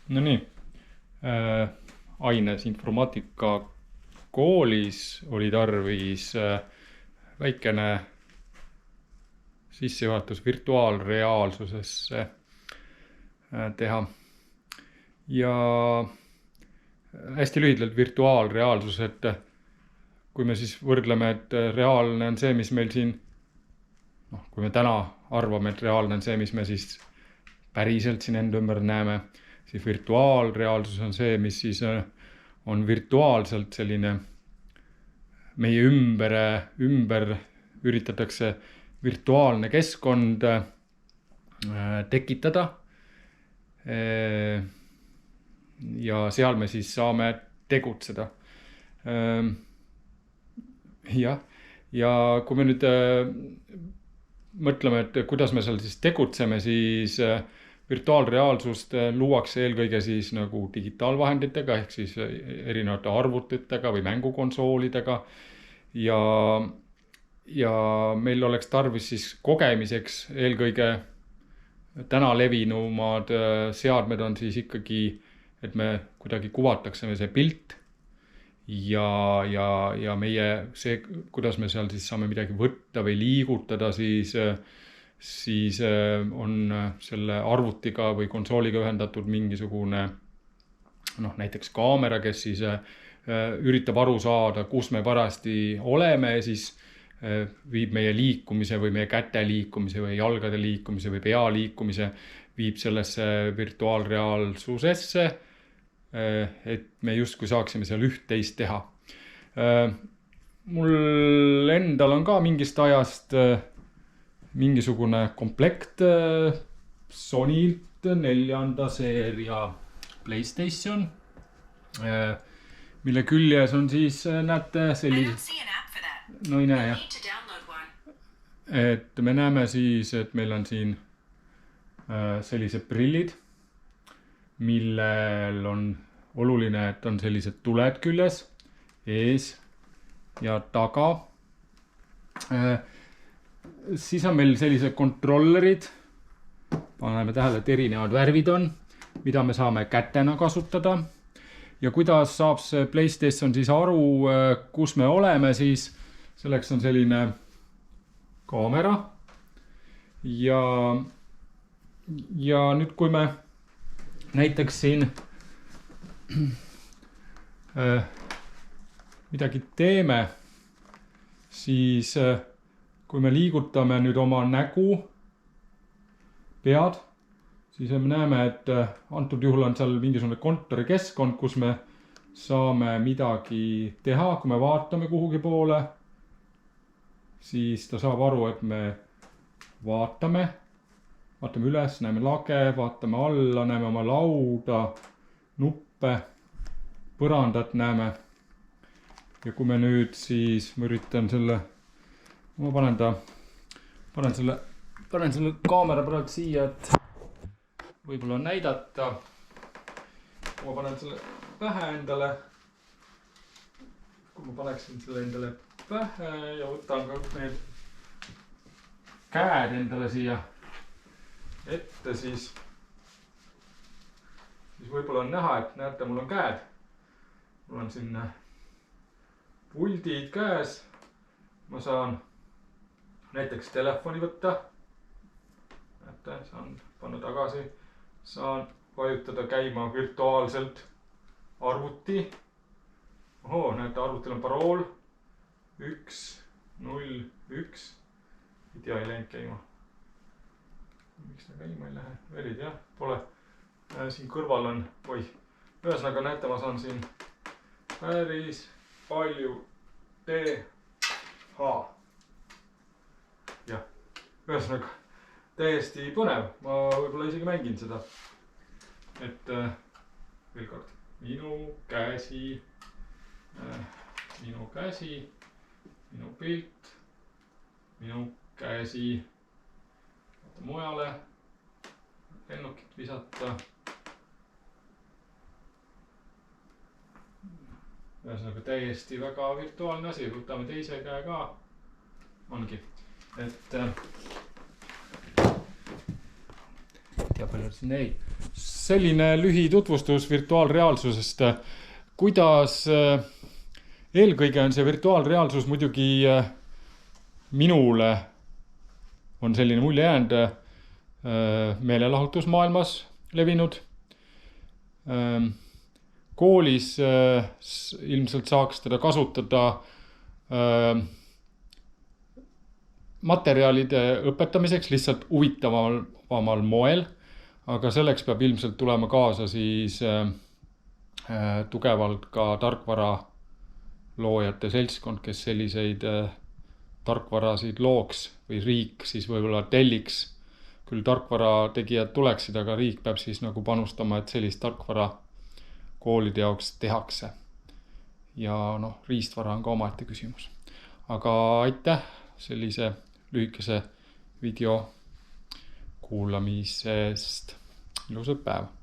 No nii, aines informaatika koolis oli tarvis väikene sissejuhatus virtuaalreaalsusesse teha. Ja hästi lühidalt virtuaalreaalsus, et kui me siis võrdleme, et reaalne on see, mis meil siin, kui me täna arvame, et reaalne on see, mis me siis päriselt siin enda ümber näeme, siis virtuaalreaalsus on see, mis siis on virtuaalselt selline meie ümber üritatakse virtuaalne keskkond tekitada. Ja seal me siis saame tegutseda. Ja kui me nüüd mõtleme, et kuidas me seal siis tegutseme, siis virtuaalreaalsust luuakse eelkõige siis nagu digitaalvahenditega ehk siis erinevate arvutitega või mängukonsoolidega. Ja meil oleks tarvis siis kogemiseks eelkõige täna levinumad seadmed on siis ikkagi, et me kuidagi kuvataksime see pilt ja meie see, kuidas me seal siis saame midagi võtta või liigutada, siis on selle arvutiga või konsooliga ühendatud mingisugune näiteks kaamera, kes siis üritab aru saada, kus me parajasti oleme ja siis viib meie liikumise või meie käte liikumise või jalgade liikumise või pea liikumise, viib sellesse virtuaalreaalsusesse, et me justkui saaksime seal üht-teist teha. Mul endal on ka mingist ajast mingisugune komplekt Sonylt 4. seeria PlayStation, mille küljes on siis, näete, no ei näe jah. Et me näeme siis, et meil on siin sellised prillid, millel on oluline, et on sellised tuled küljes, ees ja taga. Siis on meil sellised kontrollerid, paneme tähele, et erinevad värvid on, mida me saame kätena kasutada. Ja kuidas saab see PlayStation siis aru, kus me oleme, siis selleks on selline kaamera. Ja nüüd, kui me näiteks siin midagi teeme, siis kui me liigutame nüüd oma nägu, pead, siis me näeme, et antud juhul on seal mingisugune kontorikeskkond, kus me saame midagi teha. Kui me vaatame kuhugi poole, siis ta saab aru, et me vaatame üles, näeme lage, vaatame alla, näeme oma lauda, nuppe, põrandat näeme. Ja kui me nüüd siis, ma üritan selle, ma panen selle kaamera praegu siia, et võib-olla näidata. Ma panen selle pähe endale. Kui ma paneksin selle endale pähe ja võtan ka need käed endale siia ette, siis võib-olla on näha, et näete, mul on käed. Mul on siin puldid käes. Ma saan näiteks telefoni võtta. Näete, saan panna tagasi. Saan vajutada käima virtuaalselt arvuti. Näete, arvutil on parool 101. Ei tea, ei läinud käima. Miks ta käima ei lähe? Verid jah, pole. Siin kõrval on, ühesõnaga näete, ma saan siin päris palju teha. Jah, ühesõnaga täiesti põnev. Ma võib-olla isegi mängin seda. Et veel kord, minu käsi, minu pilt, minu käsi, vaata mujale, lennukit visata. Ühesõnaga täiesti väga virtuaalne asi, võtame teise käe ka, ongi, et tea, ei. Selline lühitutvustus virtuaalreaalsusest. Kuidas eelkõige on see virtuaalreaalsus muidugi minule on selline mulje jäänud meelelahutusmaailmas levinud. Koolis ilmselt saaks teda kasutada materjalide õpetamiseks lihtsalt huvitavamal moel, aga selleks peab ilmselt tulema kaasa siis tugevalt ka tarkvara loojate seltskond, kes selliseid tarkvarasid looks või riik siis võib-olla telliks. Küll tarkvara tegijad tuleksid, aga riik peab siis nagu panustama, et sellist tarkvara koolide jaoks tehakse. Ja riistvara on ka omaette küsimus. Aga aitäh sellise lühikese video kuulamisest. Ilusat päeva!